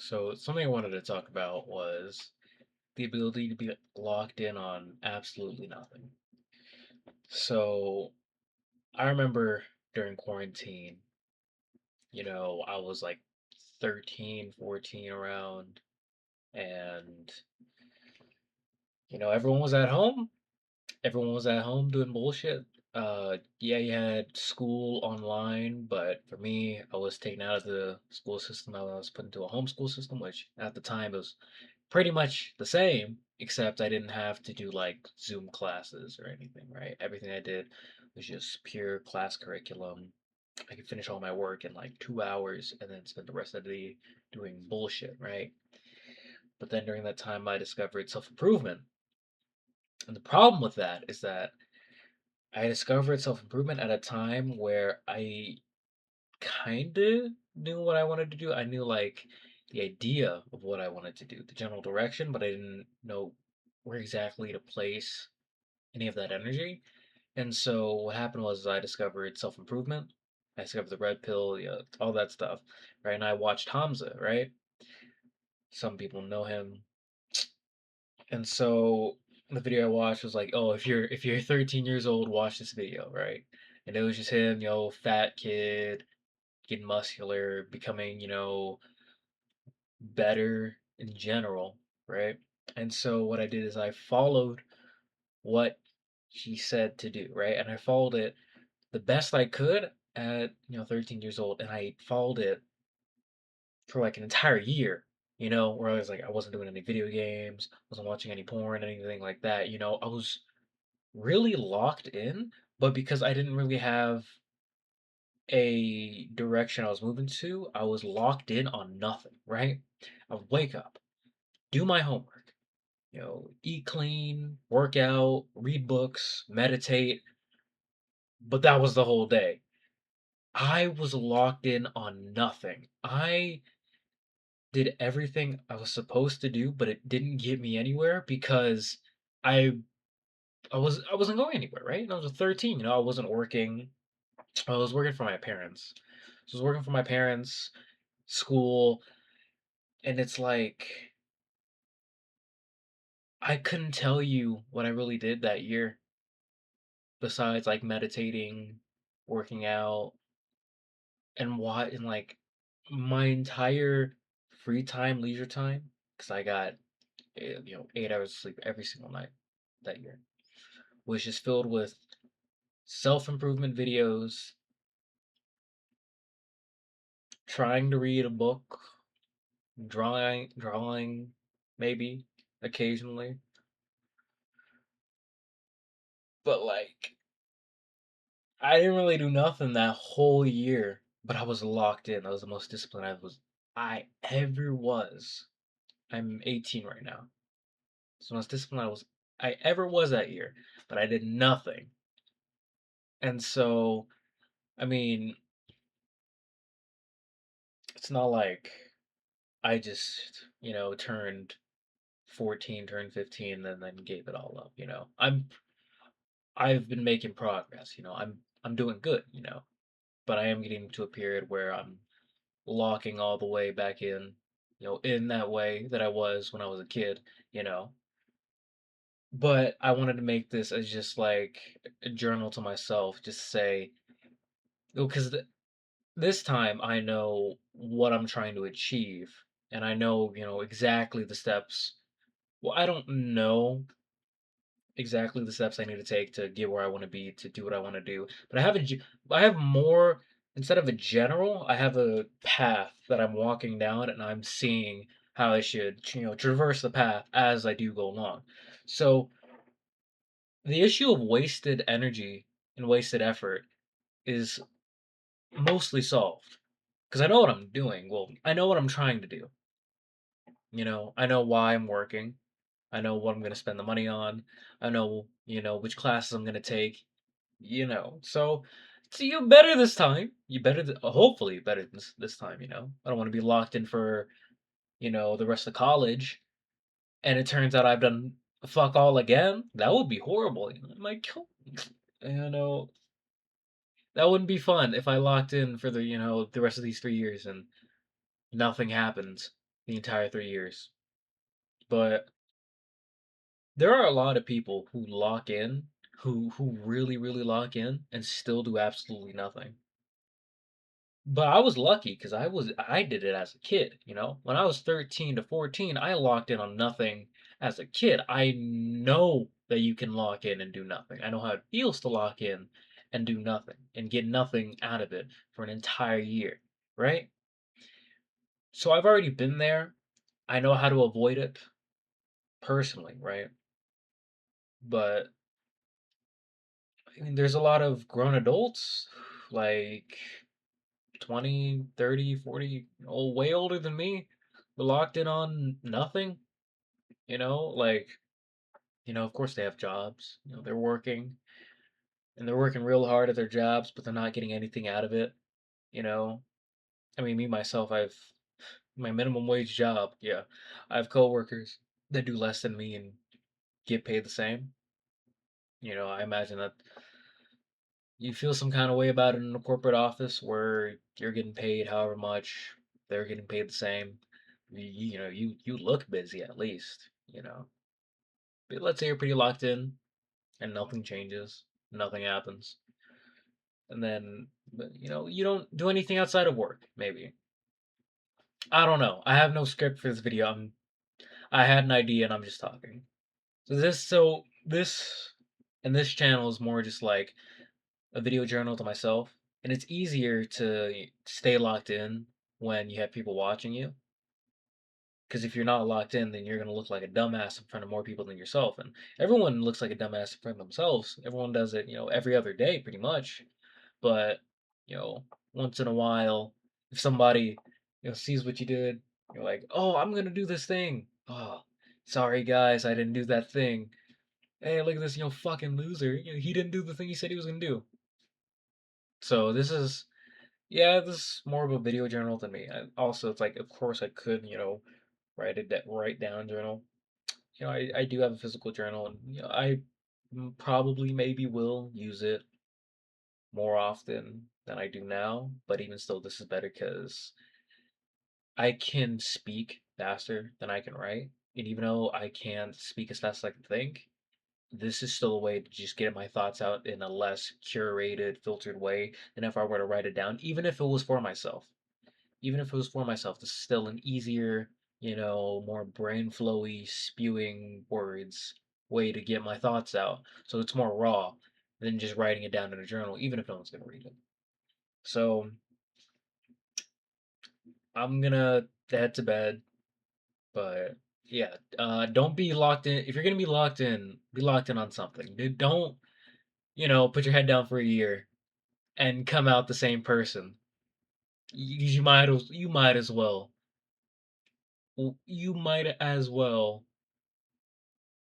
So something I wanted to talk about was the ability to be locked in on absolutely nothing. So I remember during quarantine, I was like 13, 14 around, and everyone was at home. Everyone was at home doing bullshit. Yeah, you had school online, but for me, I was taken out of the school system. I was put into a homeschool system, which at the time was pretty much the same, except I didn't have to do like Zoom classes or anything, right? Everything I did was just pure class curriculum. I could finish all my work in like 2 hours and then spend the rest of the day doing bullshit, right? But then during that time, I discovered self improvement. And the problem with that is that I discovered self improvement at a time where I kind of knew what I wanted to do. I knew like the idea of what I wanted to do, the general direction, but I didn't know where exactly to place any of that energy. And so what happened was I discovered self improvement. I discovered the red pill, yeah, all that stuff, right? And I watched Hamza, right? Some people know him, and so the video I watched was like, oh, if you're 13 years old, watch this video, right? And it was just him, fat kid, getting muscular, becoming, better in general, right? And so what I did is I followed what he said to do, right? And I followed it the best I could at, 13 years old. And I followed it for like an entire year, where I was like, I wasn't doing any video games, wasn't watching any porn, anything like that. I was really locked in, but because I didn't really have a direction I was moving to, I was locked in on nothing, right? I would wake up, do my homework, eat clean, work out, read books, meditate, but that was the whole day. I was locked in on nothing. I did everything I was supposed to do, but it didn't get me anywhere because I I wasn't going anywhere, right? And I was 13, I wasn't working. I was working for my parents. So I was working for my parents, school, and it's like I couldn't tell you what I really did that year besides like meditating, working out, and like my entire free time, leisure time, because I got 8 hours of sleep every single night that year, was just filled with self improvement videos, trying to read a book, drawing, maybe occasionally, but like I didn't really do nothing that whole year, but I was locked in. I was the most disciplined I ever was. I'm 18 right now. So the most disciplined I ever was that year, but I did nothing. And so, I mean, it's not like I just, turned 14, turned 15, and then gave it all up, I've been making progress, I'm doing good, but I am getting to a period where I'm locking all the way back in, in that way that I was when I was a kid, you know. But I wanted to make this as just like a journal to myself, just say, because this time I know what I'm trying to achieve, and I know, exactly the steps. Well, I don't know exactly the steps I need to take to get where I want to be, to do what I want to do. But I have more instead of a general, I have a path that I'm walking down and I'm seeing how I should, traverse the path as I do go along. So, the issue of wasted energy and wasted effort is mostly solved because I know what I'm doing. Well, I know what I'm trying to do. I know why I'm working. I know what I'm going to spend the money on. I know, which classes I'm going to take. So you better this time. You better, hopefully, better this time. I don't want to be locked in for the rest of college, and it turns out I've done fuck all again. That would be horrible. I'm like, you know, that wouldn't be fun if I locked in for the rest of these 3 years and nothing happens. the entire 3 years. But there are a lot of people who lock in, who really, really lock in and still do absolutely nothing. But I was lucky because I did it as a kid, you know? When I was 13 to 14, I locked in on nothing as a kid. I know that you can lock in and do nothing. I know how it feels to lock in and do nothing and get nothing out of it for an entire year, right? So I've already been there. I know how to avoid it personally, right? But I mean, there's a lot of grown adults, like 20, 30, 40, way older than me, were locked in on nothing, like, of course they have jobs, they're working and they're working real hard at their jobs, but they're not getting anything out of it, you know? I mean, me myself, I've my minimum wage job, yeah. I have coworkers that do less than me and get paid the same. I imagine that you feel some kind of way about it in a corporate office where you're getting paid however much, they're getting paid the same. You look busy at least, But let's say you're pretty locked in and nothing changes, nothing happens. And then, you don't do anything outside of work, maybe. I don't know. I have no script for this video. I had an idea and I'm just talking. So this and this channel is more just like a video journal to myself, and it's easier to stay locked in when you have people watching you. Because if you're not locked in, then you're gonna look like a dumbass in front of more people than yourself, and everyone looks like a dumbass in front of themselves. Everyone does it, every other day, pretty much. But once in a while, if somebody sees what you did, you're like, "Oh, I'm gonna do this thing." Oh, sorry guys, I didn't do that thing. Hey, look at this, fucking loser. He didn't do the thing he said he was gonna do. So this is Yeah, this is more of a video journal than me. And also, it's like, of course, I could, write down journal. I do have a physical journal, and I probably maybe will use it more often than I do now. But even still, this is better because I can speak faster than I can write, and even though I can't speak as fast as I can think, this is still a way to just get my thoughts out in a less curated, filtered way than if I were to write it down, even if it was for myself. Even if it was for myself, this is still an easier, more brain flowy, spewing words way to get my thoughts out. So it's more raw than just writing it down in a journal, even if no one's gonna read it. So I'm gonna head to bed, but yeah, don't be locked in. If you're gonna be locked in on something. Don't, put your head down for a year and come out the same person. You might as well. You might as well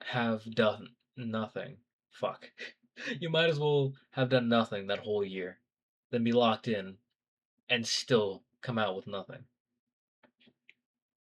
have done nothing. Fuck. You might as well have done nothing that whole year than be locked in and still come out with nothing.